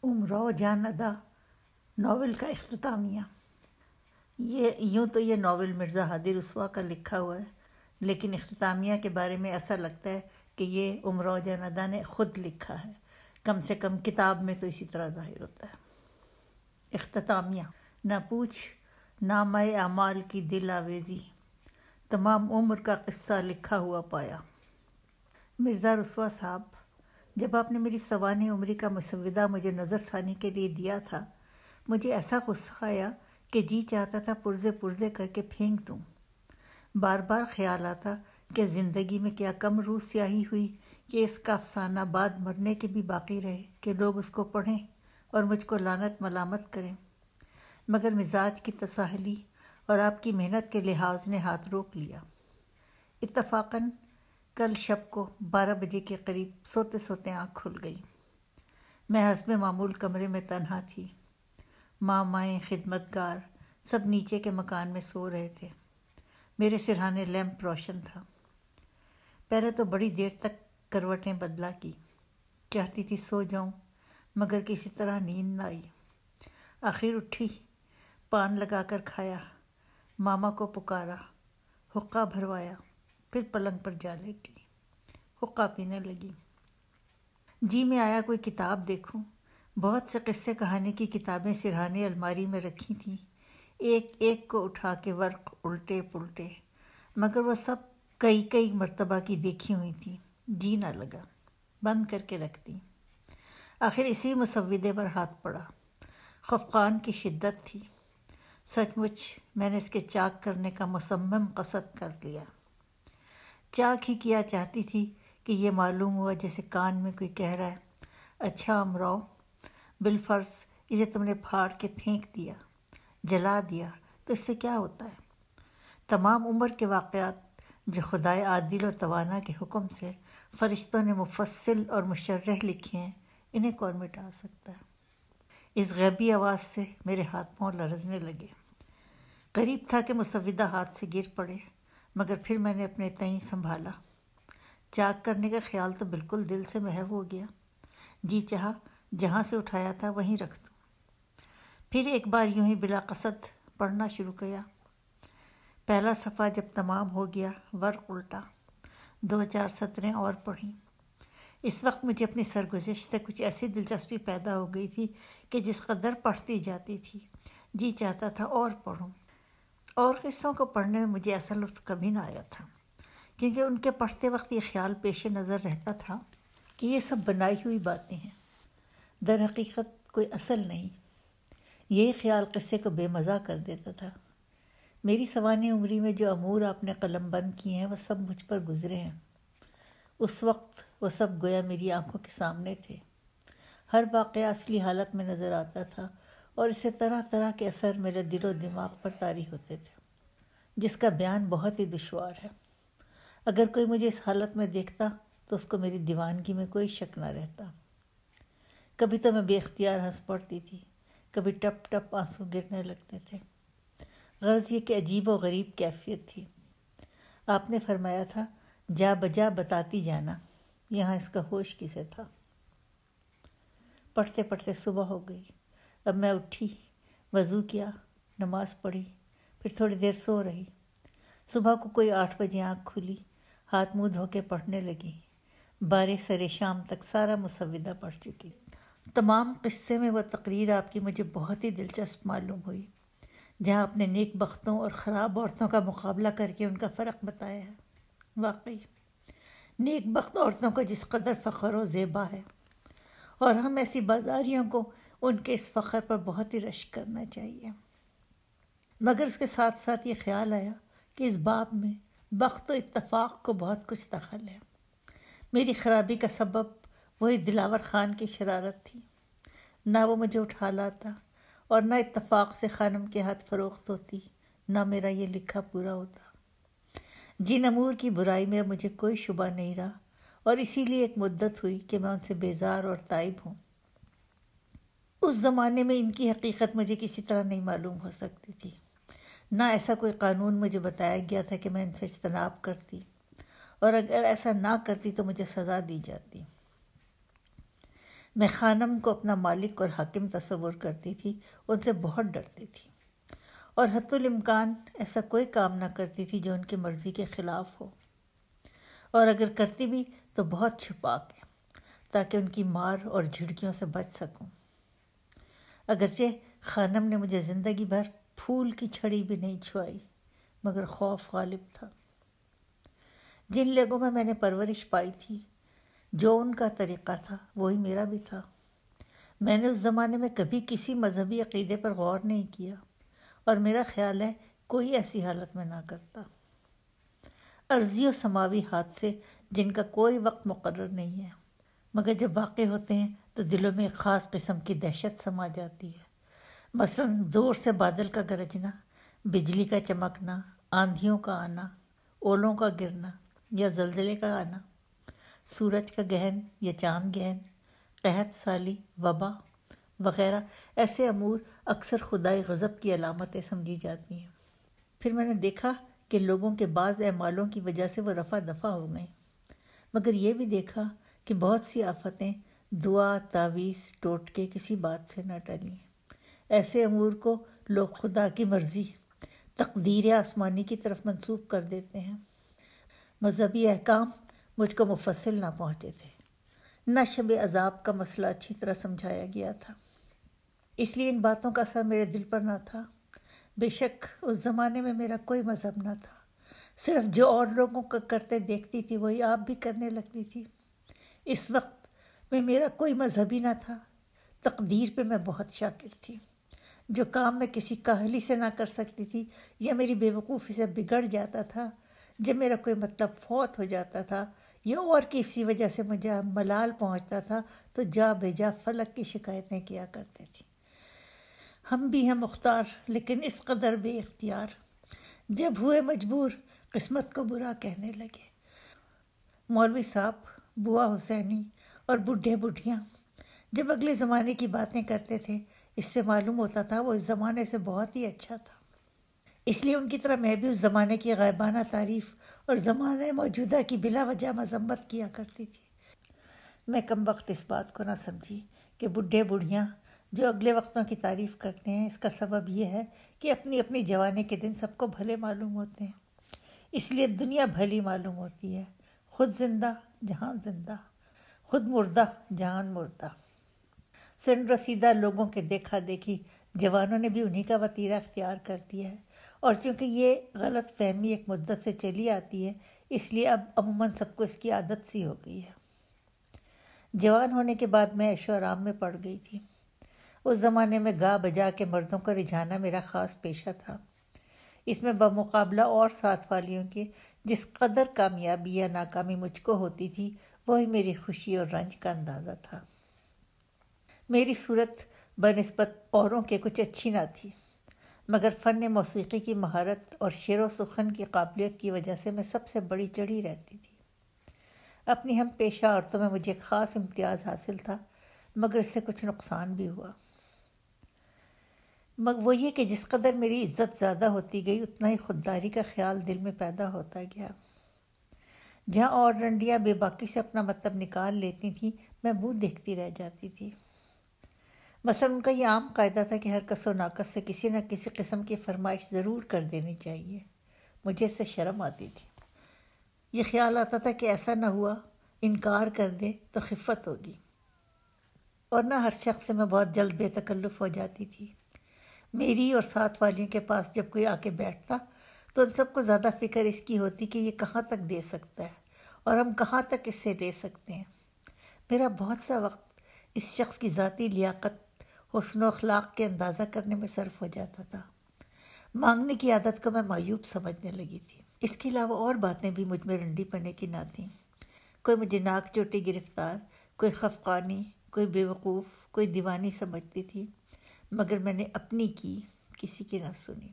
امراؤ جان ادا ناول کا اختتامیہ۔ یہ ناول مرزا ہادی رسوا کا لکھا ہوا ہے، لیکن اختتامیہ کے بارے میں ایسا لگتا ہے کہ یہ امراؤ جان ادا نے خود لکھا ہے، کم سے کم کتاب میں تو اسی طرح ظاہر ہوتا ہے۔ اختتامیہ: نہ پوچھ نامہ اعمال کی دل آویزی، تمام عمر کا قصہ لکھا ہوا پایا۔ مرزا رسوا صاحب، جب آپ نے میری سوانح عمری کا مسودہ مجھے نظر ثانی کے لیے دیا تھا، مجھے ایسا غصہ آیا کہ جی چاہتا تھا پرزے کر کے پھینک دوں۔ بار بار خیال آتا کہ زندگی میں کیا کم روح سیاہی ہوئی کہ اس کا افسانہ بعد مرنے کے بھی باقی رہے کہ لوگ اس کو پڑھیں اور مجھ کو لعنت ملامت کریں، مگر مزاج کی تساہلی اور آپ کی محنت کے لحاظ نے ہاتھ روک لیا۔ اتفاقاً کل شب کو 12 بجے کے قریب سوتے سوتے آنکھ کھل گئی۔ میں حسب معمول کمرے میں تنہا تھی۔ مائیں خدمتگار سب نیچے کے مکان میں سو رہے تھے۔ میرے سرہانے لیمپ روشن تھا۔ پہلے تو بڑی دیر تک کروٹیں بدلا کی، چاہتی تھی سو جاؤں، مگر کسی طرح نیند نہ آئی۔ آخر اٹھی، پان لگا کر کھایا، ماما کو پکارا، حقہ بھروایا، پھر پلنگ پر جا لیٹی، حقہ پینے لگی۔ جی میں آیا کوئی کتاب دیکھوں۔ بہت سے قصے کہانی کی کتابیں سرہانے الماری میں رکھی تھیں، ایک ایک کو اٹھا کے ورق الٹے پلٹے، مگر وہ سب کئی مرتبہ کی دیکھی ہوئی تھیں۔ جی نہ لگا، بند کر کے رکھ دی۔ آخر اسی مسودے پر ہاتھ پڑا۔ خفقان کی شدت تھی۔ سچ مچ میں نے اس کے چاک کرنے کا مصمم قصد کر لیا۔ چاک ہی کیا چاہتی تھی کہ یہ معلوم ہوا جیسے کان میں کوئی کہہ رہا ہے، اچھا امراؤ، بالفرض اسے تم نے پھاڑ کے پھینک دیا، جلا دیا تو اس سے کیا ہوتا ہے؟ تمام عمر کے واقعات جو خدائے عادل و توانا کے حکم سے فرشتوں نے مفصل اور مشرح لکھے ہیں، انہیں کون مٹا سکتا ہے؟ اس غیبی آواز سے میرے ہاتھ پاؤں لرزنے لگے۔ قریب تھا کہ مسودہ ہاتھ سے گر پڑے، مگر پھر میں نے اپنے تئیں سنبھالا۔ چاک کرنے کا خیال تو بالکل دل سے محو ہو گیا۔ جی چاہا جہاں سے اٹھایا تھا وہیں رکھ دوں۔ پھر ایک بار یوں ہی بلا قصد پڑھنا شروع کیا۔ پہلا صفحہ جب تمام ہو گیا، ورق الٹا، 2-4 سطریں اور پڑھیں۔ اس وقت مجھے اپنی سرگزشت سے کچھ ایسی دلچسپی پیدا ہو گئی تھی کہ جس قدر پڑھتی جاتی تھی جی چاہتا تھا اور پڑھوں۔ اور قصوں کو پڑھنے میں مجھے ایسا لطف کبھی نہ آیا تھا، کیونکہ ان کے پڑھتے وقت یہ خیال پیش نظر رہتا تھا کہ یہ سب بنائی ہوئی باتیں ہیں، در حقیقت کوئی اصل نہیں۔ یہی خیال قصے کو بے مزہ کر دیتا تھا۔ میری سوانح عمری میں جو امور آپ نے قلم بند کیے ہیں وہ سب مجھ پر گزرے ہیں۔ اس وقت وہ سب گویا میری آنکھوں کے سامنے تھے۔ ہر واقعہ اصلی حالت میں نظر آتا تھا اور اس سے طرح طرح کے اثر میرے دل و دماغ پر طاری ہوتے تھے، جس کا بیان بہت ہی دشوار ہے۔ اگر کوئی مجھے اس حالت میں دیکھتا تو اس کو میری دیوانگی میں کوئی شک نہ رہتا۔ کبھی تو میں بے اختیار ہنس پڑتی تھی، کبھی ٹپ ٹپ آنسو گرنے لگتے تھے۔ غرض یہ کہ عجیب و غریب کیفیت تھی۔ آپ نے فرمایا تھا جا بجا بتاتی جانا، یہاں اس کا ہوش کسے تھا؟ پڑھتے پڑھتے صبح ہو گئی۔ اب میں اٹھی، وضو کیا، نماز پڑھی، پھر تھوڑی دیر سو رہی۔ صبح کو کوئی 8 بجے آنکھ کھلی، ہاتھ منہ دھو کے پڑھنے لگی۔ 12 سرے شام تک سارا مسودہ پڑھ چکی۔ تمام قصے میں وہ تقریر آپ کی مجھے بہت ہی دلچسپ معلوم ہوئی، جہاں آپ نے نیک بختوں اور خراب عورتوں کا مقابلہ کر کے ان کا فرق بتایا ہے۔ واقعی نیک بخت عورتوں کو جس قدر فخر و زیبا ہے، اور ہم ایسی بازاریوں کو ان کے اس فخر پر بہت ہی رشک کرنا چاہیے۔ مگر اس کے ساتھ ساتھ یہ خیال آیا کہ اس باب میں بخت و اتفاق کو بہت کچھ دخل ہے۔ میری خرابی کا سبب وہی دلاور خان کی شرارت تھی۔ نہ وہ مجھے اٹھا لاتا اور نہ اتفاق سے خانم کے ہاتھ فروخت ہوتی، نہ میرا یہ لکھا پورا ہوتا۔ جی نمور کی برائی میں مجھے کوئی شبہ نہیں رہا، اور اسی لیے ایک مدت ہوئی کہ میں ان سے بیزار اور تائب ہوں۔ اس زمانے میں ان کی حقیقت مجھے کسی طرح نہیں معلوم ہو سکتی تھی، نہ ایسا کوئی قانون مجھے بتایا گیا تھا کہ میں ان سے اجتناب کرتی، اور اگر ایسا نہ کرتی تو مجھے سزا دی جاتی۔ میں خانم کو اپنا مالک اور حاکم تصور کرتی تھی، ان سے بہت ڈرتی تھی، اور حتی الامکان ایسا کوئی کام نہ کرتی تھی جو ان کی مرضی کے خلاف ہو، اور اگر کرتی بھی تو بہت چھپا کے، تاکہ ان کی مار اور جھڑکیوں سے بچ سکوں۔ اگرچہ خانم نے مجھے زندگی بھر پھول کی چھڑی بھی نہیں چھوائی، مگر خوف غالب تھا۔ جن لوگوں میں نے پرورش پائی تھی، جو ان کا طریقہ تھا وہی میرا بھی تھا۔ میں نے اس زمانے میں کبھی کسی مذہبی عقیدے پر غور نہیں کیا، اور میرا خیال ہے کوئی ایسی حالت میں نہ کرتا۔ ارضی و سماوی حادثے جن کا کوئی وقت مقرر نہیں ہے، مگر جب واقع ہوتے ہیں تو دلوں میں ایک خاص قسم کی دہشت سما جاتی ہے۔ مثلاً زور سے بادل کا گرجنا، بجلی کا چمکنا، آندھیوں کا آنا، اولوں کا گرنا یا زلزلے کا آنا، سورج کا گہن یا چاند گہن، قحط سالی، وبا وغیرہ ایسے امور اکثر خدائے غضب کی علامتیں سمجھی جاتی ہیں۔ پھر میں نے دیکھا کہ لوگوں کے بعض اعمالوں کی وجہ سے وہ رفع دفع ہو گئیں، مگر یہ بھی دیکھا کہ بہت سی آفتیں دعا، تعویذ، ٹوٹکے کسی بات سے نہ ٹلیں۔ ایسے امور کو لوگ خدا کی مرضی، تقدیر آسمانی کی طرف منسوب کر دیتے ہیں۔ مذہبی احکام مجھ کو مفصل نہ پہنچے تھے، نہ شب عذاب کا مسئلہ اچھی طرح سمجھایا گیا تھا، اس لیے ان باتوں کا اثر میرے دل پر نہ تھا۔ بے شک اس زمانے میں میرا کوئی مذہب نہ تھا، صرف جو اور لوگوں کا کرتے دیکھتی تھی وہی آپ بھی کرنے لگتی تھی۔ اس وقت میں میرا کوئی مذہبی نہ تھا، تقدیر پہ میں بہت شاکر تھی۔ جو کام میں کسی کاہلی سے نہ کر سکتی تھی یا میری بے وقوفی سے بگڑ جاتا تھا، جب میرا کوئی مطلب فوت ہو جاتا تھا یا اور کسی وجہ سے مجھے ملال پہنچتا تھا، تو جا بجا فلک کی شکایتیں کیا کرتے تھی۔ ہم بھی ہیں مختار، لیکن اس قدر بے اختیار، جب ہوئے مجبور قسمت کو برا کہنے لگے۔ مولوی صاحب، بوا حسینی اور بڈھے بڈھیاں جب اگلے زمانے کی باتیں کرتے تھے، اس سے معلوم ہوتا تھا وہ اس زمانے سے بہت ہی اچھا تھا۔ اس لیے ان کی طرح میں بھی اس زمانے کی غائبانہ تعریف اور زمانہ موجودہ کی بلا وجہ مذمت کیا کرتی تھی۔ میں کم وقت اس بات کو نہ سمجھی کہ بڈھے بڑھیاں جو اگلے وقتوں کی تعریف کرتے ہیں، اس کا سبب یہ ہے کہ اپنی اپنی جوانی کے دن سب کو بھلے معلوم ہوتے ہیں، اس لیے دنیا بھلی معلوم ہوتی ہے، خود زندہ جہان زندہ، خود مردہ جہان مردہ۔ سن رسیدہ لوگوں کے دیکھا دیکھی جوانوں نے بھی انہی کا وتیرہ اختیار کر لیا ہے، اور چونکہ یہ غلط فہمی ایک مدت سے چلی آتی ہے، اس لیے اب عموماً سب کو اس کی عادت سی ہو گئی ہے۔ جوان ہونے کے بعد میں عیش و آرام میں پڑ گئی تھی۔ اس زمانے میں گا بجا کے مردوں کو رجھانا میرا خاص پیشہ تھا۔ اس میں بمقابلہ اور ساتھ والیوں کے جس قدر کامیابی یا ناکامی مجھ کو ہوتی تھی، وہی میری خوشی اور رنج کا اندازہ تھا۔ میری صورت بنسبت اوروں کے کچھ اچھی نہ تھی، مگر فن موسیقی کی مہارت اور شعر و سخن کی قابلیت کی وجہ سے میں سب سے بڑی چڑھی رہتی تھی۔ اپنی ہم پیشہ عورتوں میں مجھے خاص امتیاز حاصل تھا، مگر اس سے کچھ نقصان بھی ہوا۔ مگر وہ یہ کہ جس قدر میری عزت زیادہ ہوتی گئی، اتنا ہی خودداری کا خیال دل میں پیدا ہوتا گیا۔ جہاں اور رنڈیاں بے باکی سے اپنا مطلب نکال لیتی تھیں، میں منہ دیکھتی رہ جاتی تھی۔ مثلا ان کا یہ عام قاعدہ تھا کہ ہر کس و ناکس سے کسی نہ کسی قسم کی فرمائش ضرور کر دینی چاہیے۔ مجھے اس سے شرم آتی تھی۔ یہ خیال آتا تھا کہ ایسا نہ ہوا انکار کر دے تو خفت ہوگی، اور نہ ہر شخص سے میں بہت جلد بے تکلف ہو جاتی تھی۔ میری اور ساتھ والیوں کے پاس جب کوئی آ کے بیٹھتا تو ان سب کو زیادہ فکر اس کی ہوتی کہ یہ کہاں تک دے سکتا ہے اور ہم کہاں تک اس سے لے سکتے ہیں۔ میرا بہت سا وقت اس شخص کی ذاتی لیاقت، حسن و اخلاق کے اندازہ کرنے میں صرف ہو جاتا تھا۔ مانگنے کی عادت کو میں معیوب سمجھنے لگی تھی۔ اس کے علاوہ اور باتیں بھی مجھ میں رنڈی پنے کی نہ تھیں۔ کوئی مجھے ناک چوٹی گرفتار، کوئی خفقانی، کوئی بے وقوف، کوئی دیوانی سمجھتی تھی، مگر میں نے اپنی کی، کسی کی نہ سنی۔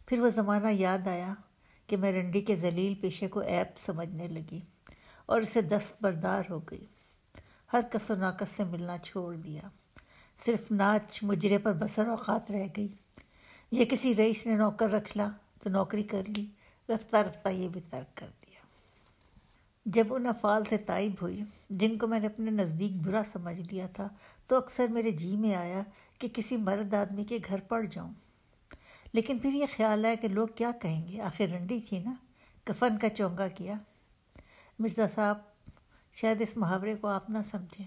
پھر وہ زمانہ یاد آیا کہ میں رنڈی کے ذلیل پیشے کو عیب سمجھنے لگی اور اسے دستبردار ہو گئی۔ ہر کس و ناکس سے ملنا چھوڑ دیا، صرف ناچ مجرے پر بسر اوقات رہ گئی۔ یہ کسی رئیس نے نوکر رکھ لا تو نوکری کر لی، رفتہ رفتہ یہ بھی ترک کر دیا۔ جب ان افعال سے تائب ہوئی جن کو میں نے اپنے نزدیک برا سمجھ لیا تھا تو اکثر میرے جی میں آیا کہ کسی مرد آدمی کے گھر پڑ جاؤں، لیکن پھر یہ خیال آیا کہ لوگ کیا کہیں گے، آخر رنڈی تھی نا، کفن کا چونگا کیا۔ مرزا صاحب شاید اس محاورے کو آپ نہ سمجھیں،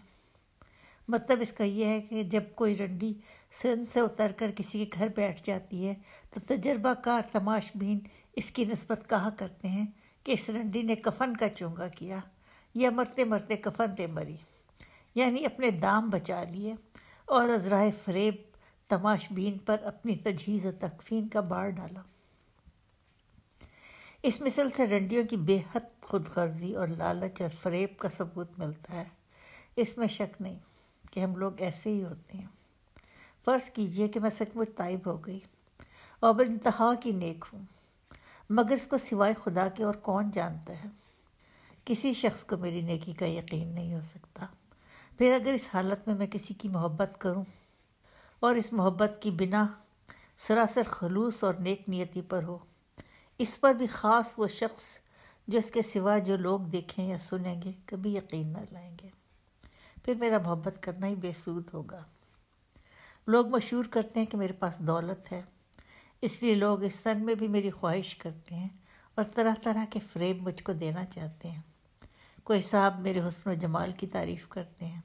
مطلب اس کا یہ ہے کہ جب کوئی رنڈی سن سے اتر کر کسی کے گھر بیٹھ جاتی ہے تو تجربہ کار تماش بین اس کی نسبت کہا کرتے ہیں کہ اس رنڈی نے کفن کا چونگا کیا یا مرتے مرتے کفن پہ مری، یعنی اپنے دام بچا لیے اور از راہ فریب تماش بین پر اپنی تجہیز و تکفین کا بار ڈالا۔ اس مثل سے رنڈیوں کی بے حد خود غرضی اور لالچ اور فریب کا ثبوت ملتا ہے۔ اس میں شک نہیں کہ ہم لوگ ایسے ہی ہوتے ہیں۔ فرض کیجئے کہ میں سچ مچ تائب ہو گئی اور بانتہا کی نیک ہوں، مگر اس کو سوائے خدا کے اور کون جانتا ہے؟ کسی شخص کو میری نیکی کا یقین نہیں ہو سکتا۔ پھر اگر اس حالت میں میں کسی کی محبت کروں اور اس محبت کی بنا سراسر خلوص اور نیک نیتی پر ہو، اس پر بھی خاص وہ شخص جو اس کے سوا جو لوگ دیکھیں یا سنیں گے کبھی یقین نہ لائیں گے، پھر میرا محبت کرنا ہی بے سود ہوگا۔ لوگ مشہور کرتے ہیں کہ میرے پاس دولت ہے، اس لیے لوگ اس سن میں بھی میری خواہش کرتے ہیں اور طرح طرح کے فریب مجھ کو دینا چاہتے ہیں۔ کوئی صاحب میرے حسن و جمال کی تعریف کرتے ہیں،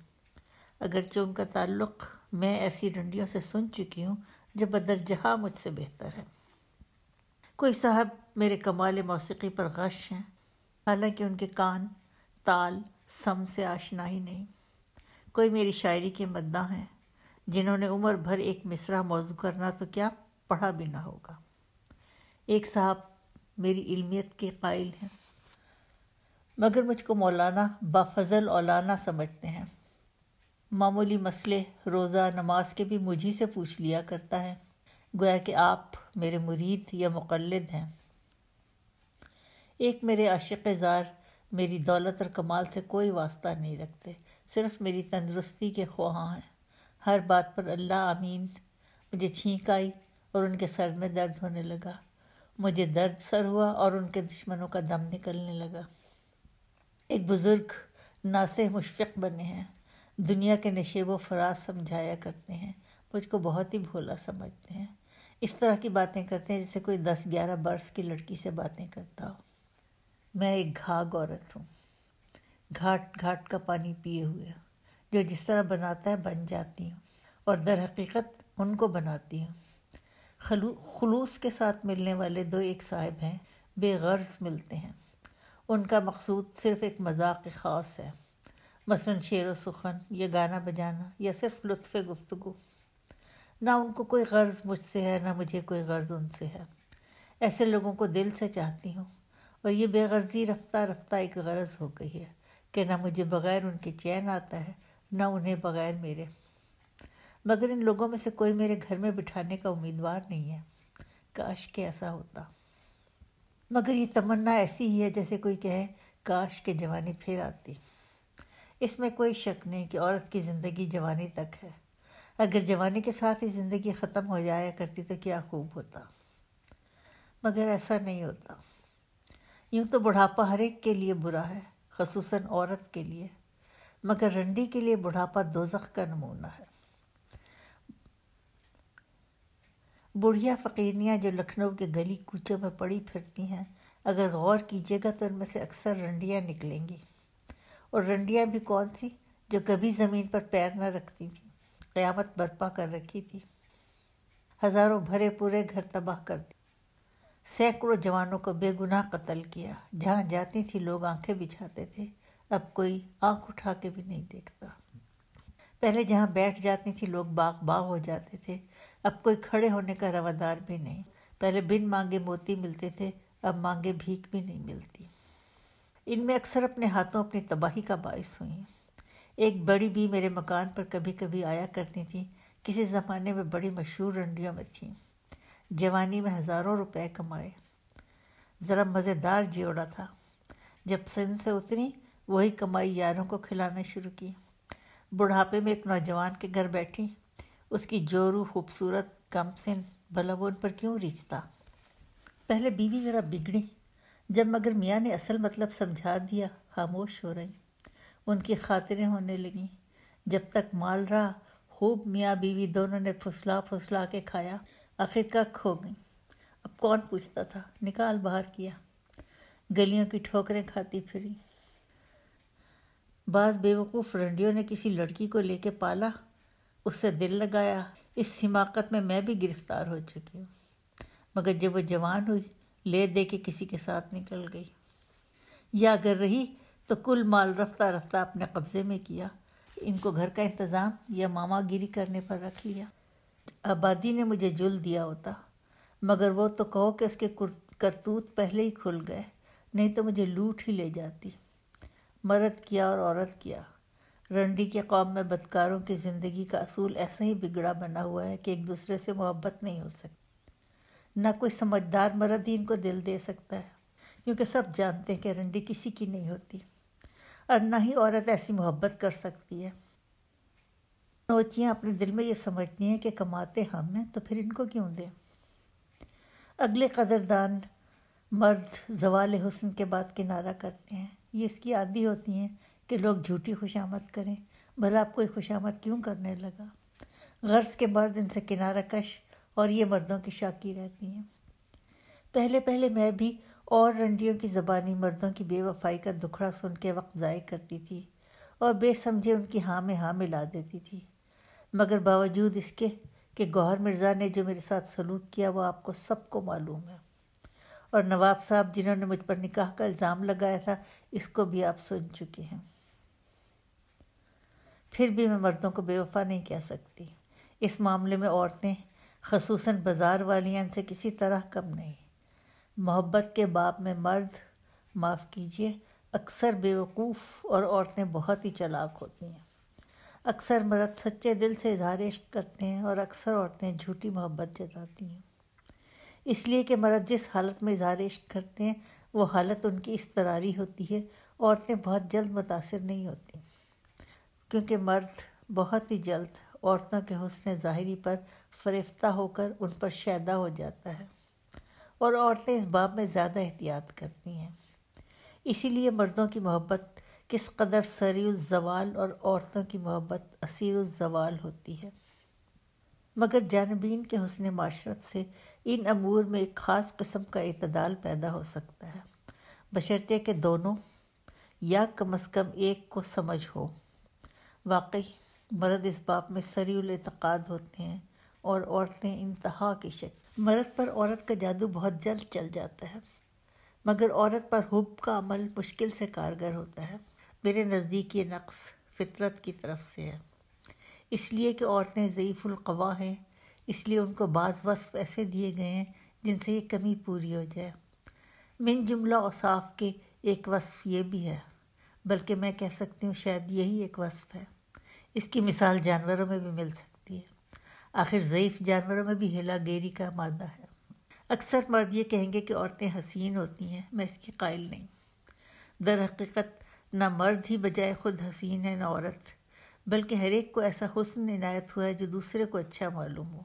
اگرچہ ان کا تعلق میں ایسی رنڈیوں سے سن چکی ہوں جو بدرجہ مجھ سے بہتر ہے۔ کوئی صاحب میرے کمال موسیقی پر غش ہیں، حالانکہ ان کے کان تال سم سے آشنا ہی نہیں۔ کوئی میری شاعری کے مداح ہیں جنہوں نے عمر بھر ایک مصرع موضوع کرنا تو کیا پڑھا بھی نہ ہوگا۔ ایک صاحب میری علمیت کے قائل ہیں، مگر مجھ کو مولانا بافضل اولانا سمجھتے ہیں۔ معمولی مسئلے روزہ نماز کے بھی مجھی سے پوچھ لیا کرتا ہے، گویا کہ آپ میرے مرید یا مقلد ہیں۔ ایک میرے عاشق زار میری دولت اور کمال سے کوئی واسطہ نہیں رکھتے، صرف میری تندرستی کے خواہاں ہیں۔ ہر بات پر اللہ آمین۔ مجھے چھینک آئی اور ان کے سر میں درد ہونے لگا، مجھے درد سر ہوا اور ان کے دشمنوں کا دم نکلنے لگا۔ ایک بزرگ ناصح مشفق بنے ہیں، دنیا کے نشیب و فراز سمجھایا کرتے ہیں، مجھ کو بہت ہی بھولا سمجھتے ہیں۔ اس طرح کی باتیں کرتے ہیں جیسے کوئی 10-11 برس کی لڑکی سے باتیں کرتا ہو۔ میں ایک گھاگ عورت ہوں، گھاٹ گھاٹ کا پانی پیے ہوئے، جو جس طرح بناتا ہے بن جاتی ہوں، اور در حقیقت ان کو بناتی ہوں۔ خلوص کے ساتھ ملنے والے دو ایک صاحب ہیں، بے غرض ملتے ہیں، ان کا مقصود صرف ایک مذاق خاص ہے، مثلا شعر و سخن یا گانا بجانا یا صرف لطف گفتگو۔ نہ ان کو کوئی غرض مجھ سے ہے، نہ مجھے کوئی غرض ان سے ہے۔ ایسے لوگوں کو دل سے چاہتی ہوں، اور یہ بے غرضی رفتہ رفتہ ایک غرض ہو گئی ہے کہ نہ مجھے بغیر ان کے چین آتا ہے، نہ انہیں بغیر میرے۔ مگر ان لوگوں میں سے کوئی میرے گھر میں بٹھانے کا امیدوار نہیں ہے، کاش کہ ایسا ہوتا۔ مگر یہ تمنا ایسی ہی ہے جیسے کوئی کہے کاش کہ جوانی پھر آتی۔ اس میں کوئی شک نہیں کہ عورت کی زندگی جوانی تک ہے، اگر جوانی کے ساتھ ہی زندگی ختم ہو جایا کرتی تو کیا خوب ہوتا، مگر ایسا نہیں ہوتا۔ یوں تو بڑھاپا ہر ایک کے لیے برا ہے، خصوصاً عورت کے لیے، مگر رنڈی کے لیے بڑھاپا دوزخ کا نمونہ ہے۔ بڑھیا فقیرنیاں جو لکھنؤ کے گلی کوچوں میں پڑی پھرتی ہیں، اگر غور کیجیے گا تو ان میں سے اکثر رنڈیاں نکلیں گی، اور رنڈیاں بھی کون سی؟ جو کبھی زمین پر پیر نہ رکھتی تھی، قیامت برپا کر رکھی تھی، ہزاروں بھرے پورے گھر تباہ کر دی، سینکڑوں جوانوں کو بے گناہ قتل کیا، جہاں جاتی تھی لوگ آنکھیں بچھاتے تھے، اب کوئی آنکھ اٹھا کے بھی نہیں دیکھتا۔ پہلے جہاں بیٹھ جاتی تھی لوگ باغ باغ ہو جاتے تھے، اب کوئی کھڑے ہونے کا روادار بھی نہیں۔ پہلے بن مانگے موتی ملتے تھے، اب مانگے بھیک بھی نہیں ملتی۔ ان میں اکثر اپنے ہاتھوں اپنی تباہی کا باعث ہوئیں۔ ایک بڑی بھی میرے مکان پر کبھی کبھی آیا کرتی تھیں، کسی زمانے میں بڑی مشہور رنڈیوں میں تھیں، جوانی میں ہزاروں روپے کمائے، ذرا مزیدار جوڑا تھا۔ جب سن سے اتری وہی کمائی یاروں کو کھلانا شروع کی۔ بڑھاپے میں ایک نوجوان کے گھر بیٹھی، اس کی جورو خوبصورت کم سن، بھلا وہ ان پر کیوں ریچھتا؟ پہلے بیوی ذرا بگڑی، جب مگر میاں نے اصل مطلب سمجھا دیا خاموش ہو رہی، ان کی خاطریں ہونے لگیں۔ جب تک مال رہا خوب میاں بیوی دونوں نے پھسلا پھسلا کے کھایا، آخر کک ہو گئیں۔ اب کون پوچھتا تھا، نکال باہر کیا، گلیوں کی ٹھوکریں کھاتی پھری۔ بعض بیوقوف رنڈیوں نے کسی لڑکی کو لے کے پالا، اس سے دل لگایا۔ اس حماقت میں بھی گرفتار ہو چکی ہوں، مگر جب وہ جوان ہوئی لے دے کے کسی کے ساتھ نکل گئی، یا اگر رہی تو کل مال رفتہ رفتہ اپنے قبضے میں کیا، ان کو گھر کا انتظام یا ماما گیری کرنے پر رکھ لیا۔ آبادی نے مجھے جل دیا ہوتا، مگر وہ تو کہو کہ اس کے کرتوت پہلے ہی کھل گئے، نہیں تو مجھے لوٹ ہی لے جاتی۔ مرد کیا اور عورت کیا، رنڈی کے قوم میں بدکاروں کی زندگی کا اصول ایسا ہی بگڑا بنا ہوا ہے کہ ایک دوسرے سے محبت نہیں ہو سکتی۔ نہ کوئی سمجھدار مرد ہی ان کو دل دے سکتا ہے، کیونکہ سب جانتے ہیں کہ رنڈی کسی کی نہیں ہوتی، اور نہ ہی عورت ایسی محبت کر سکتی ہے۔ نوچیاں اپنے دل میں یہ سمجھتی ہیں کہ کماتے ہم ہیں تو پھر ان کو کیوں دیں۔ اگلے قدردان مرد زوال حسن کے بعد کنارہ کرتے ہیں، یہ اس کی عادی ہوتی ہیں کہ لوگ جھوٹی خوشامد کریں، بھلا آپ کوئی خوشامد کیوں کرنے لگا۔ غرض کے مرد ان سے کنارہ کش اور یہ مردوں کی شاکی رہتی ہیں۔ پہلے پہلے میں بھی اور رنڈیوں کی زبانی مردوں کی بے وفائی کا دکھڑا سن کے وقت ضائع کرتی تھی اور بے سمجھے ان کی ہاں میں ہاں ملا دیتی تھی، مگر باوجود اس کے کہ گوہر مرزا نے جو میرے ساتھ سلوک کیا وہ آپ کو سب کو معلوم ہے، اور نواب صاحب جنہوں نے مجھ پر نکاح کا الزام لگایا تھا اس کو بھی آپ سن چکے ہیں۔ پھر بھی میں مردوں کو بے وفا نہیں کہہ سکتی، اس معاملے میں عورتیں خصوصاً بازار والیاں ان سے کسی طرح کم نہیں۔ محبت کے باب میں مرد، معاف کیجیے، اکثر بیوقوف اور عورتیں بہت ہی چالاک ہوتی ہیں۔ اکثر مرد سچے دل سے اظہار عشق کرتے ہیں اور اکثر عورتیں جھوٹی محبت جتاتی ہیں، اس لیے کہ مرد جس حالت میں اظہار عشق کرتے ہیں وہ حالت ان کی اضطراری ہوتی ہے۔ عورتیں بہت جلد متاثر نہیں ہوتی، کیونکہ مرد بہت ہی جلد عورتوں کے حسن ظاہری پر فریفتہ ہو کر ان پر شیدا ہو جاتا ہے، اور عورتیں اس باب میں زیادہ احتیاط کرتی ہیں۔ اسی لیے مردوں کی محبت کس قدر سریع الزوال اور عورتوں کی محبت اسیر الزوال ہوتی ہے۔ مگر جانبین کے حسن معاشرت سے ان امور میں ایک خاص قسم کا اعتدال پیدا ہو سکتا ہے، بشرطیہ کہ دونوں یا کم از کم ایک کو سمجھ ہو۔ واقعی مرد اس باب میں سریع الاعتقاد ہوتے ہیں اور عورتیں انتہا کی شک۔ مرد پر عورت کا جادو بہت جلد چل جاتا ہے، مگر عورت پر حب کا عمل مشکل سے کارگر ہوتا ہے۔ میرے نزدیک یہ نقص فطرت کی طرف سے ہے، اس لیے کہ عورتیں ضعیف القوا ہیں، اس لیے ان کو بعض وصف ایسے دیے گئے ہیں جن سے یہ کمی پوری ہو جائے۔ من جملہ اوصاف کے ایک وصف یہ بھی ہے، بلکہ میں کہہ سکتی ہوں شاید یہی ایک وصف ہے۔ اس کی مثال جانوروں میں بھی مل سکتی ہے، آخر ضعیف جانوروں میں بھی ہیلا گیری کا مادہ ہے۔ اکثر مرد یہ کہیں گے کہ عورتیں حسین ہوتی ہیں، میں اس کی قائل نہیں۔ در حقیقت نہ مرد ہی بجائے خود حسین ہے نہ عورت، بلکہ ہر ایک کو ایسا حسن عنایت ہوا ہے جو دوسرے کو اچھا معلوم ہو۔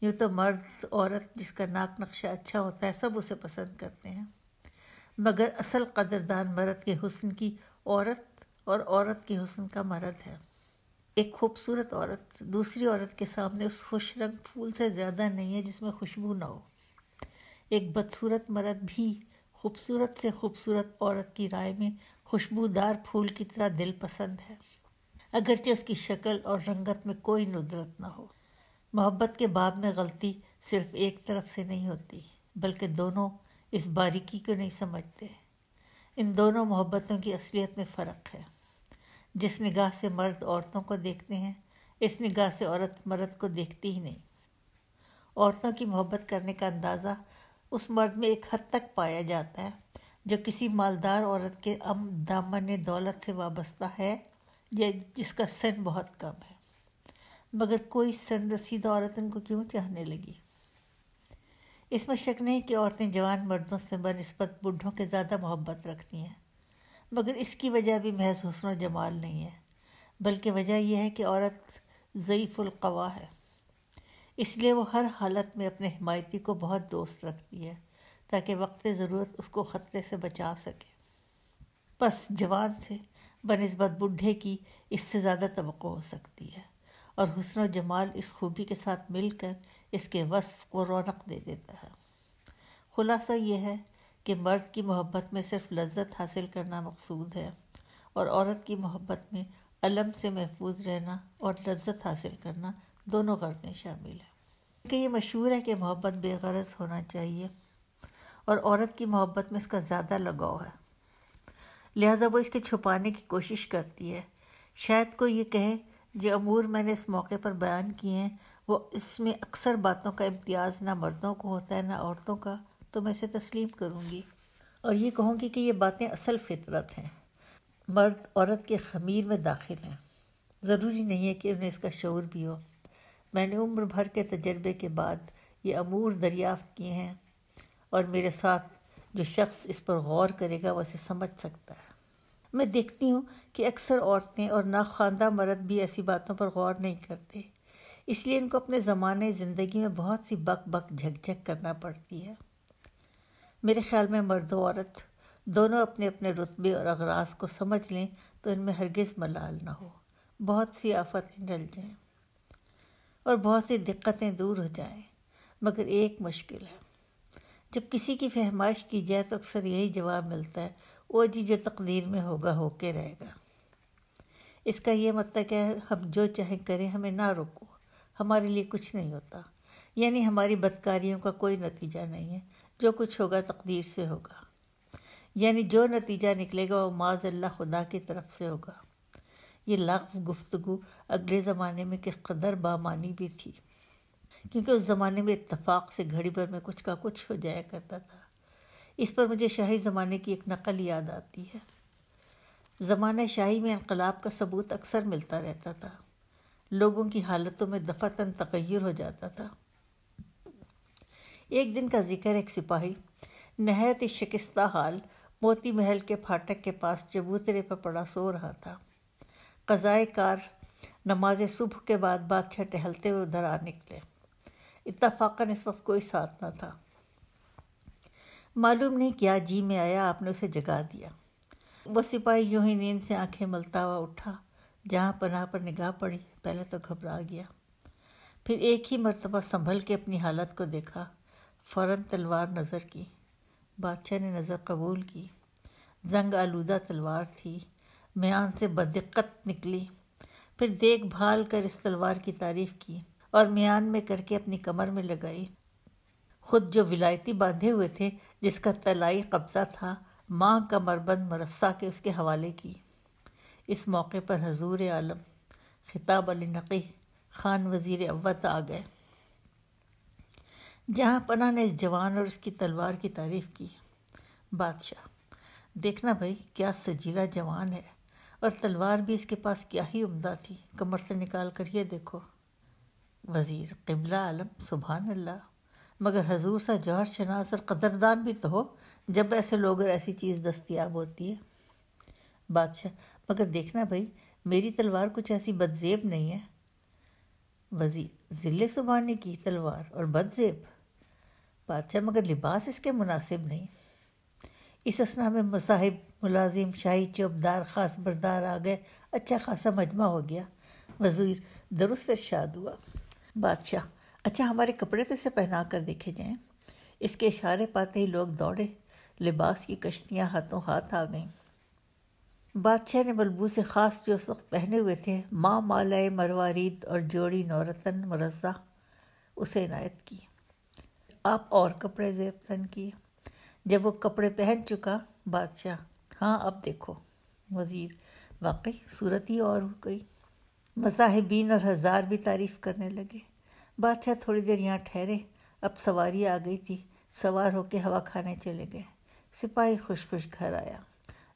یوں تو مرد عورت جس کا ناک نقشہ اچھا ہوتا ہے سب اسے پسند کرتے ہیں، مگر اصل قدردان مرد کے حسن کی عورت اور عورت کے حسن کا مرد ہے۔ ایک خوبصورت عورت دوسری عورت کے سامنے اس خوش رنگ پھول سے زیادہ نہیں ہے جس میں خوشبو نہ ہو۔ ایک بدصورت مرد بھی خوبصورت سے خوبصورت عورت کی رائے میں خوشبودار پھول کی طرح دل پسند ہے، اگرچہ اس کی شکل اور رنگت میں کوئی ندرت نہ ہو۔ محبت کے باب میں غلطی صرف ایک طرف سے نہیں ہوتی، بلکہ دونوں اس باریکی کو نہیں سمجھتے۔ ان دونوں محبتوں کی اصلیت میں فرق ہے۔ جس نگاہ سے مرد عورتوں کو دیکھتے ہیں اس نگاہ سے عورت مرد کو دیکھتی ہی نہیں۔ عورتوں کی محبت کرنے کا اندازہ اس مرد میں ایک حد تک پایا جاتا ہے جو کسی مالدار عورت کے دامن دولت سے وابستہ ہے یا جس کا سن بہت کم ہے، مگر کوئی سن رسیدہ عورت ان کو کیوں چاہنے لگی؟ اس میں شک نہیں کہ عورتیں جوان مردوں سے بنسبت بوڑھوں کے زیادہ محبت رکھتی ہیں، مگر اس کی وجہ بھی محض حسن و جمال نہیں ہے، بلکہ وجہ یہ ہے کہ عورت ضعیف القوا ہے، اس لیے وہ ہر حالت میں اپنے حمایتی کو بہت دوست رکھتی ہے، تاکہ وقت ضرورت اس کو خطرے سے بچا سکے۔ بس جوان سے بنسبت بوڑھے کی اس سے زیادہ توقع ہو سکتی ہے، اور حسن و جمال اس خوبی کے ساتھ مل کر اس کے وصف کو رونق دے دیتا ہے۔ خلاصہ یہ ہے کہ مرد کی محبت میں صرف لذت حاصل کرنا مقصود ہے، اور عورت کی محبت میں الم سے محفوظ رہنا اور لذت حاصل کرنا دونوں غرضیں شامل ہیں۔ کہ یہ مشہور ہے کہ محبت بے غرض ہونا چاہیے، اور عورت کی محبت میں اس کا زیادہ لگاؤ ہے، لہٰذا وہ اس کے چھپانے کی کوشش کرتی ہے۔ شاید کوئی یہ کہے جو امور میں نے اس موقع پر بیان کیے ہیں وہ اس میں اکثر باتوں کا امتیاز نہ مردوں کو ہوتا ہے نہ عورتوں کا، تو میں اسے تسلیم کروں گی اور یہ کہوں گی کہ یہ باتیں اصل فطرت ہیں۔ مرد عورت کے خمیر میں داخل ہیں، ضروری نہیں ہے کہ انہیں اس کا شعور بھی ہو۔ میں نے عمر بھر کے تجربے کے بعد یہ امور دریافت کیے ہیں، اور میرے ساتھ جو شخص اس پر غور کرے گا وہ اسے سمجھ سکتا ہے۔ میں دیکھتی ہوں کہ اکثر عورتیں اور ناخواندہ مرد بھی ایسی باتوں پر غور نہیں کرتے، اس لیے ان کو اپنے زمانے زندگی میں بہت سی بک بک جھک جھک کرنا پڑتی ہے۔ میرے خیال میں مرد و عورت دونوں اپنے اپنے رتبے اور اغراض کو سمجھ لیں تو ان میں ہرگز ملال نہ ہو، بہت سی آفتیں ٹل جائیں اور بہت سی دقتیں دور ہو جائیں، مگر ایک مشکل ہے۔ جب کسی کی فہمائش کی جائے تو اکثر یہی جواب ملتا ہے، وہ جی جو تقدیر میں ہوگا ہو کے رہے گا۔ اس کا یہ مطلب ہے ہم جو چاہیں کریں، ہمیں نہ روکو، ہمارے لیے کچھ نہیں ہوتا، یعنی ہماری بدکاریوں کا کوئی نتیجہ نہیں ہے، جو کچھ ہوگا تقدیر سے ہوگا، یعنی جو نتیجہ نکلے گا وہ معاذ اللہ خدا کی طرف سے ہوگا۔ یہ لغو گفتگو اگلے زمانے میں کس قدر بامانی بھی تھی، کیونکہ اس زمانے میں اتفاق سے گھڑی بھر میں کچھ کا کچھ ہو جایا کرتا تھا۔ اس پر مجھے شاہی زمانے کی ایک نقل یاد آتی ہے۔ زمانہ شاہی میں انقلاب کا ثبوت اکثر ملتا رہتا تھا، لوگوں کی حالتوں میں دفعتاً تغیر ہو جاتا تھا۔ ایک دن کا ذکر، ایک سپاہی نہایت شکستہ حال موتی محل کے پھاٹک کے پاس چبوترے پر پڑا سو رہا تھا۔ قضائے کار نماز صبح کے بعد بادشاہ ٹہلتے ہوئے ادھر آ نکلے۔ اتفاقاً اس وقت کوئی ساتھ نہ تھا۔ معلوم نہیں کیا جی میں آیا، آپ نے اسے جگا دیا۔ وہ سپاہی یوں ہی نیند سے آنکھیں ملتا ہوا اٹھا، جہاں پناہ پر نگاہ پڑی پہلے تو گھبرا گیا، پھر ایک ہی مرتبہ سنبھل کے اپنی حالت کو دیکھا، فوراً تلوار نظر کی۔ بادشاہ نے نظر قبول کی، زنگ آلودہ تلوار تھی، میان سے بدقت نکلی، پھر دیکھ بھال کر اس تلوار کی تعریف کی اور میان میں کر کے اپنی کمر میں لگائی۔ خود جو ولایتی باندھے ہوئے تھے، جس کا طلائی قبضہ تھا، ماں کا مربند مرصع کے اس کے حوالے کی۔ اس موقع پر حضور عالم خطاب علی نقی خان وزیر اول آ گئے۔ جہاں پناہ نے اس جوان اور اس کی تلوار کی تعریف کی۔ بادشاہ: دیکھنا بھائی، کیا سجیلا جوان ہے، اور تلوار بھی اس کے پاس کیا ہی عمدہ تھی، کمر سے نکال کر یہ دیکھو۔ وزیر: قبلہ عالم، سبحان اللہ، مگر حضور سا جوہر شناس اور قدردان بھی تو ہو جب ایسے لوگ اور ایسی چیز دستیاب ہوتی ہے۔ بادشاہ: مگر دیکھنا بھائی، میری تلوار کچھ ایسی بدزیب نہیں ہے۔ وزیر: ذل سبحانی کی تلوار اور بدزیب؟ بادشاہ: مگر لباس اس کے مناسب نہیں۔ اس اثنا میں مصاحب، ملازم، شاہی چوبدار، خاص بردار آ گئے، اچھا خاصا مجمع ہو گیا۔ وزیر: درست ارشاد ہوا۔ بادشاہ: اچھا ہمارے کپڑے تو اسے پہنا کر دیکھے جائیں۔ اس کے اشارے پاتے ہی لوگ دوڑے، لباس کی کشتیاں ہاتھوں ہاتھ آ گئیں۔ بادشاہ نے ملبوس خاص جو اس وقت پہنے ہوئے تھے، ماں مالائے مروارید اور جوڑی نورتن مرزا، اسے عنایت کی۔ آپ اور کپڑے زیب تن کیے۔ جب وہ کپڑے پہن چکا، بادشاہ: ہاں اب دیکھو۔ وزیر: واقعی صورت ہی اور ہو گئی۔ مصاحبین اور ہزار بھی تعریف کرنے لگے۔ بادشاہ تھوڑی دیر یہاں ٹھہرے، اب سواری آ گئی تھی، سوار ہو کے ہوا کھانے چلے گئے۔ سپاہی خوش خوش گھر آیا۔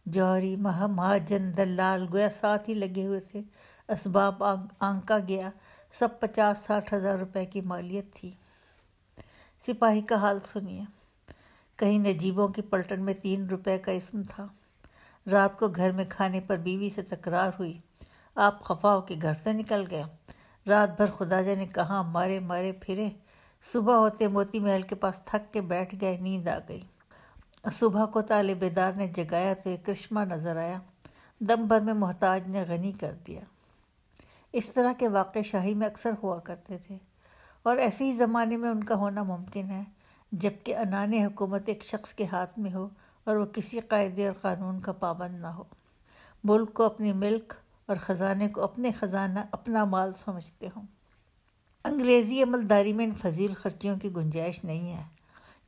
جوہری، مہاجن، دلال گویا ساتھ ہی لگے ہوئے تھے، اسباب آنکا گیا، سب 50-60 ہزار روپے کی مالیت تھی۔ سپاہی کا حال سنیے۔ کہیں نجیبوں کی پلٹن میں 3 روپے کا اسم تھا۔ رات کو گھر میں کھانے پر بیوی سے تکرار ہوئی، آپ خفا ہو کے گھر سے نکل گئے۔ رات بھر خدا جانے کہاں مارے مارے پھرے، صبح ہوتے موتی محل کے پاس تھک کے بیٹھ گئے، نیند آ گئی۔ صبح کو طالب دار نے جگایا تو ایک کرشمہ نظر آیا، دم بھر میں محتاج نے غنی کر دیا۔ اس طرح کے واقع شاہی میں اکثر ہوا کرتے تھے، اور ایسے ہی زمانے میں ان کا ہونا ممکن ہے جبکہ عنان حکومت ایک شخص کے ہاتھ میں ہو اور وہ کسی قاعدے اور قانون کا پابند نہ ہو، ملک کو اپنی ملک اور خزانے کو اپنے خزانہ اپنا مال سمجھتے ہوں۔ انگریزی عملداری میں ان فضیل خرچیوں کی گنجائش نہیں ہے۔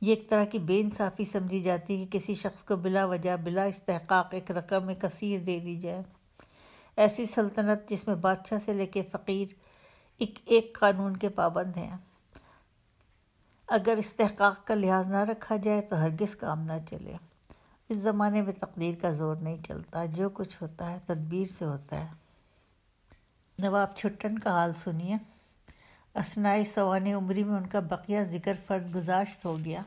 یہ ایک طرح کی بے انصافی سمجھی جاتی ہے کہ کسی شخص کو بلا وجہ بلا استحقاق ایک رقم کثیر دے دی جائے۔ ایسی سلطنت جس میں بادشاہ سے لے کے فقیر ایک قانون کے پابند ہیں، اگر استحقاق کا لحاظ نہ رکھا جائے تو ہرگز کام نہ چلے۔ اس زمانے میں تقدیر کا زور نہیں چلتا، جو کچھ ہوتا ہے تدبیر سے ہوتا ہے۔ نواب چھٹن کا حال سنیے۔ اثنائے سوانح عمری میں ان کا بقیہ ذکر فرد گزاشت ہو گیا۔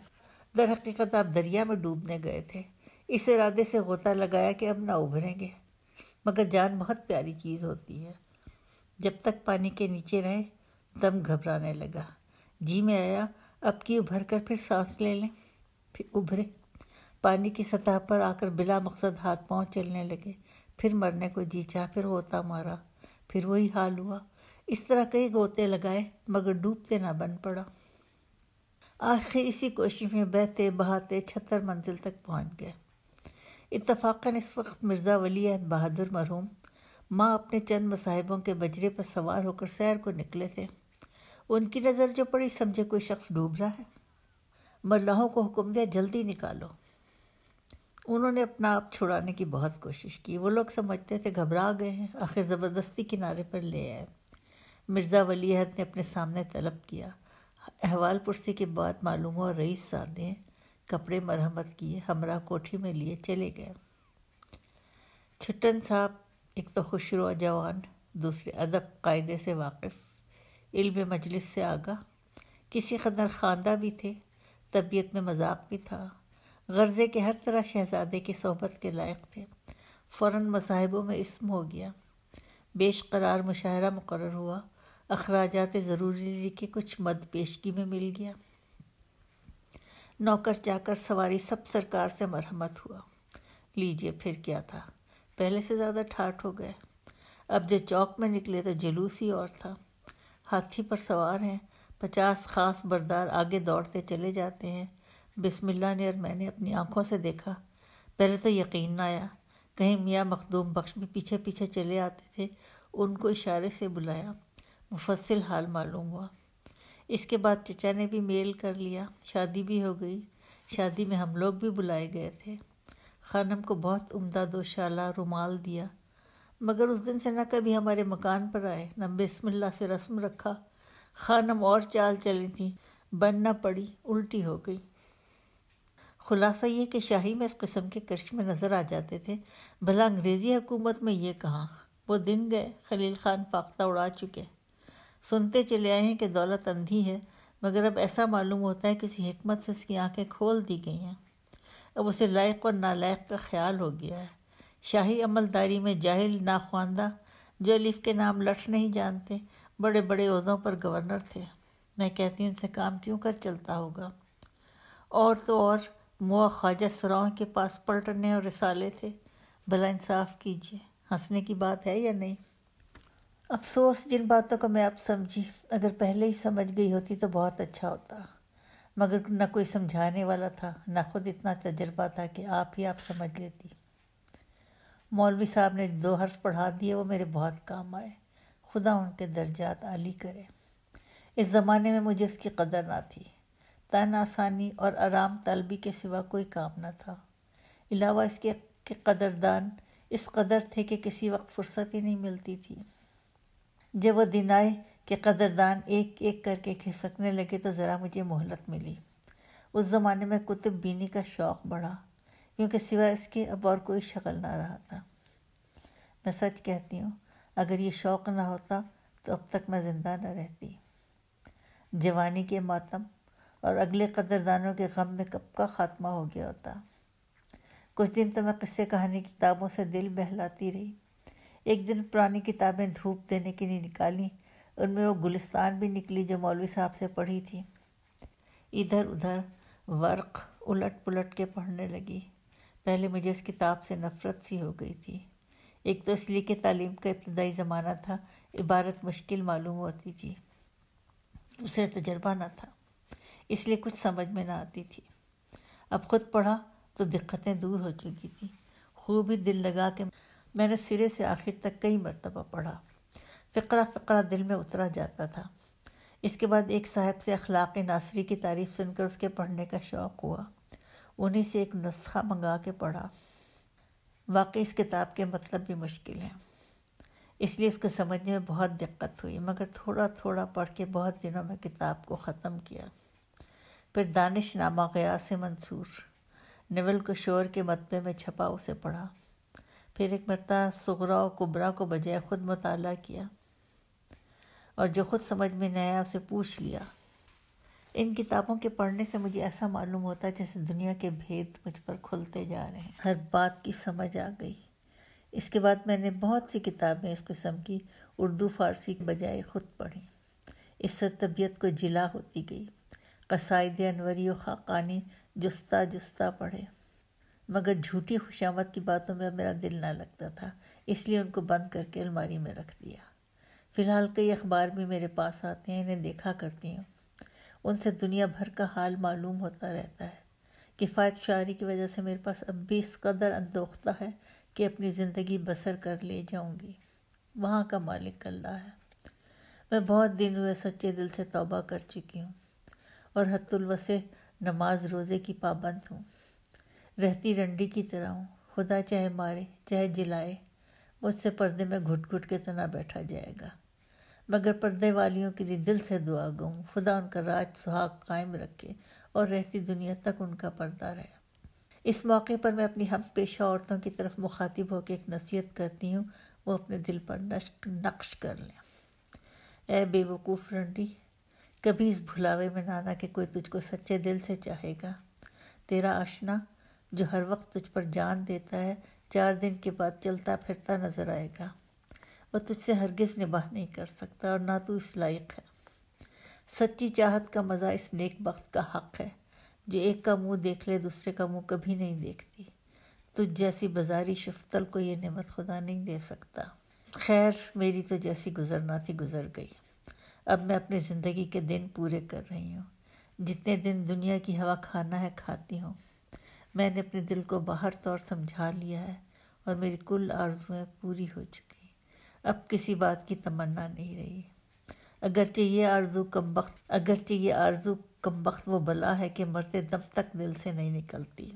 در حقیقت آپ دریا میں ڈوبنے گئے تھے، اس ارادے سے غوطہ لگایا کہ اب نہ ابھریں گے، مگر جان بہت پیاری چیز ہوتی ہے۔ جب تک پانی کے نیچے رہے دم گھبرانے لگا، جی میں آیا اب کی ابھر کر پھر سانس لے لیں، پھر ابھرے، پانی کی سطح پر آ کر بلا مقصد ہاتھ پاؤں چلنے لگے، پھر مرنے کو جی چاہ، پھر غوطہ مارا، پھر وہی حال ہوا۔ اس طرح کئی غوطے لگائے مگر ڈوبتے نہ بن پڑا۔ آخر اسی کوشش میں بہتے بہاتے 76 منزل تک پہنچ گئے۔ اتفاقاً اس وقت مرزا ولی عہد بہادر مرحوم ماں اپنے چند مصاحبوں کے بجرے پر سوار ہو کر سیر کو نکلے تھے۔ ان کی نظر جو پڑی سمجھے کوئی شخص ڈوب رہا ہے۔ ملاحوں کو حکم دیا جلدی نکالو۔ انہوں نے اپنا آپ چھڑانے کی بہت کوشش کی، وہ لوگ سمجھتے تھے گھبرا گئے ہیں، آخر زبردستی کنارے پر لے آئے۔ مرزا ولی عہد نے اپنے سامنے طلب کیا، احوال پرسی کے بعد معلوم ہوا رئیس سادے ہیں، کپڑے مرہمت کیے، ہمراہ کوٹھی میں لیے چلے گئے۔ چھٹن صاحب ایک تو خوشرو جوان، دوسرے ادب قاعدے سے واقف، علم مجلس سے آگاہ، کسی قدر خواندہ بھی تھے، طبیعت میں مذاق بھی تھا، غرضے کے ہر طرح شہزادے کی صحبت کے لائق تھے۔ فوراً مصاحبوں میں اسم ہو گیا، بیش قرار مشاہرہ مقرر ہوا، اخراجات ضروری کے کچھ مد پیشگی میں مل گیا۔ نوکر چاکر سواری سب سرکار سے مرحمت ہوا۔ لیجئے پھر کیا تھا، پہلے سے زیادہ ٹھاٹھ ہو گئے۔ اب جو چوک میں نکلے تو جلوس ہی اور تھا۔ ہاتھی پر سوار ہیں، 50 خاص بردار آگے دوڑتے چلے جاتے ہیں۔ بسم اللہ نے اور میں نے اپنی آنکھوں سے دیکھا، پہلے تو یقین نہ آیا، کہیں میاں مخدوم بخش بھی پیچھے پیچھے چلے آتے تھے، ان کو اشارے سے بلایا، مفصل حال معلوم ہوا۔ اس کے بعد چچا نے بھی میل کر لیا، شادی بھی ہو گئی۔ شادی میں ہم لوگ بھی بلائے گئے تھے۔ خانم کو بہت عمدہ دوشالہ رومال دیا، مگر اس دن سے نہ کبھی ہمارے مکان پر آئے، نہ بسم اللہ سے رسم رکھا۔ خانم اور چال چلی تھی، بن نہ پڑی، الٹی ہو گئی۔ خلاصہ یہ کہ شاہی میں اس قسم کے کرشمے نظر آ جاتے تھے، بھلا انگریزی حکومت میں یہ کہاں، وہ دن گئے، خلیل خان فاختہ اڑا چکے۔ سنتے چلے آئے ہیں کہ دولت اندھی ہے، مگر اب ایسا معلوم ہوتا ہے کسی حکمت سے اس کی آنکھیں کھول دی گئی ہیں، اب اسے لائق اور نالائق کا خیال ہو گیا ہے۔ شاہی عملداری میں جاہل ناخواندہ جو الف کے نام لٹھ نہیں جانتے، بڑے بڑے عہدوں پر گورنر تھے۔ میں کہتی ہوں ان سے کام کیوں کر چلتا ہوگا۔ اور تو اور موا خواجہ سراؤں کے پاس پلٹنے اور رسالے تھے، بھلا انصاف کیجیے، ہنسنے کی بات ہے یا نہیں؟ افسوس جن باتوں کو میں اب سمجھی، اگر پہلے ہی سمجھ گئی ہوتی تو بہت اچھا ہوتا، مگر نہ کوئی سمجھانے والا تھا، نہ خود اتنا تجربہ تھا کہ آپ سمجھ لیتی۔ مولوی صاحب نے 2 حرف پڑھا دیے، وہ میرے بہت کام آئے، خدا ان کے درجات عالی کرے۔ اس زمانے میں مجھے اس کی قدر نہ تھی، تن آسانی اور آرام طلبی کے سوا کوئی کام نہ تھا، علاوہ اس کے کہ قدردان اس قدر تھے کہ کسی وقت فرصت ہی نہیں ملتی تھی۔ جب وہ دن آئے کہ قدردان ایک ایک کر کے کھسکنے لگے تو ذرا مجھے مہلت ملی۔ اس زمانے میں کتب بینی کا شوق بڑھا، کیونکہ سوائے اس کے اب اور کوئی شغل نہ رہا تھا۔ میں سچ کہتی ہوں، اگر یہ شوق نہ ہوتا تو اب تک میں زندہ نہ رہتی۔ جوانی کے ماتم اور اگلے قدردانوں کے غم میں کب کا خاتمہ ہو گیا ہوتا۔ کچھ دن تو میں قصے کہانی کتابوں سے دل بہلاتی رہی۔ ایک دن پرانی کتابیں دھوپ دینے کے لیے نکالی، ان میں وہ گلستان بھی نکلی جو مولوی صاحب سے پڑھی تھی۔ ادھر ادھر ورق الٹ پلٹ کے پڑھنے لگی۔ پہلے مجھے اس کتاب سے نفرت سی ہو گئی تھی۔ ایک تو اس لیے کہ تعلیم کا ابتدائی زمانہ تھا، عبارت مشکل معلوم ہوتی تھی، دوسرے تجربہ نہ تھا، اس لیے کچھ سمجھ میں نہ آتی تھی۔ اب خود پڑھا تو دقتیں دور ہو چکی تھی۔ خوب ہی دل لگا کے میں نے سرے سے آخر تک کئی مرتبہ پڑھا، فقرہ فقرہ دل میں اترا جاتا تھا۔ اس کے بعد ایک صاحب سے اخلاق ناصری کی تعریف سن کر اس کے پڑھنے کا شوق ہوا، انہی سے ایک نسخہ منگا کے پڑھا۔ واقعی اس کتاب کے مطلب بھی مشکل ہیں، اس لیے اس کو سمجھنے میں بہت دقت ہوئی، مگر تھوڑا تھوڑا پڑھ کے بہت دنوں میں کتاب کو ختم کیا۔ پھر دانش نامہ غیاث منصور نول کشور کے مطبع میں چھپا، اسے پڑھا۔ پھر ایک مرتبہ صغریٰ و کبریٰ کو بجائے خود مطالعہ کیا، اور جو خود سمجھ میں نہ آیا اسے پوچھ لیا۔ ان کتابوں کے پڑھنے سے مجھے ایسا معلوم ہوتا ہے جیسے دنیا کے بھید مجھ پر کھلتے جا رہے ہیں، ہر بات کی سمجھ آ گئی۔ اس کے بعد میں نے بہت سی کتابیں اس قسم کی اردو فارسی کے بجائے خود پڑھی، اس سے طبیعت کو جلا ہوتی گئی۔ قصائد انوری و خاقانی جستا جستا پڑھے، مگر جھوٹی خوشامد کی باتوں میں اب میرا دل نہ لگتا تھا، اس لیے ان کو بند کر کے الماری میں رکھ دیا۔ فی الحال کئی اخبار بھی میرے پاس آتے ہیں، انہیں دیکھا کرتی ہوں، ان سے دنیا بھر کا حال معلوم ہوتا رہتا ہے۔ کفایت شعری کی وجہ سے میرے پاس اب بھی اس قدر اندوختہ ہے کہ اپنی زندگی بسر کر لے جاؤں گی، وہاں کا مالک اللہ ہے۔ میں بہت دن ہوئے سچے دل سے توبہ کر چکی ہوں، اور حد الوسع نماز روزے کی پابند ہوں، رہتی رنڈی کی طرح ہوں۔ خدا چاہے مارے چاہے جلائے، مجھ سے پردے میں گھٹ گھٹ کے تو نہ بیٹھا جائے گا، مگر پردے والیوں کے لیے دل سے دعا گو، خدا ان کا راج سہاگ قائم رکھے اور رہتی دنیا تک ان کا پردہ رہے۔ اس موقع پر میں اپنی ہم پیشہ عورتوں کی طرف مخاطب ہو کے ایک نصیحت کرتی ہوں، وہ اپنے دل پر نقش کر لیں۔ اے بے وقوف رنڈی، کبھی اس بھلاوے میں نہ آنا کہ کوئی تجھ کو سچے دل سے چاہے گا۔ تیرا آشنا جو ہر وقت تجھ پر جان دیتا ہے، 4 دن کے بعد چلتا پھرتا نظر آئے گا، وہ تجھ سے ہرگز نباہ نہیں کر سکتا، اور نہ تو اس لائق ہے۔ سچی چاہت کا مزہ اس نیک بخت کا حق ہے، جو ایک کا منہ دیکھ لے دوسرے کا منہ کبھی نہیں دیکھتی۔ تجھ جیسی بازاری شفتل کو یہ نعمت خدا نہیں دے سکتا۔ خیر، میری تو جیسی گزرنا تھی گزر گئی، اب میں اپنی زندگی کے دن پورے کر رہی ہوں، جتنے دن دنیا کی ہوا کھانا ہے کھاتی ہوں۔ میں نے اپنے دل کو باہر طور سمجھا لیا ہے، اور میری کل آرزویں پوری ہو چکی، اب کسی بات کی تمنا نہیں رہی۔ اگرچہ یہ آرزو کم بخت وہ بلا ہے کہ مرتے دم تک دل سے نہیں نکلتی۔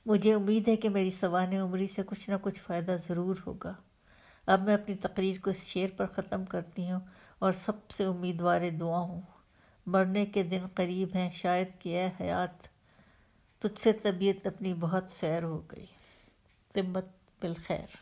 مجھے امید ہے کہ میری سوانح عمری سے کچھ نہ کچھ فائدہ ضرور ہوگا۔ اب میں اپنی تقریر کو اس شعر پر ختم کرتی ہوں، اور سب سے امیدوار دعا ہوں، مرنے کے دن قریب ہیں شاید کہ اے حیات، تجھ سے طبیعت اپنی بہت سیر ہو گئی، تمت بالخیر۔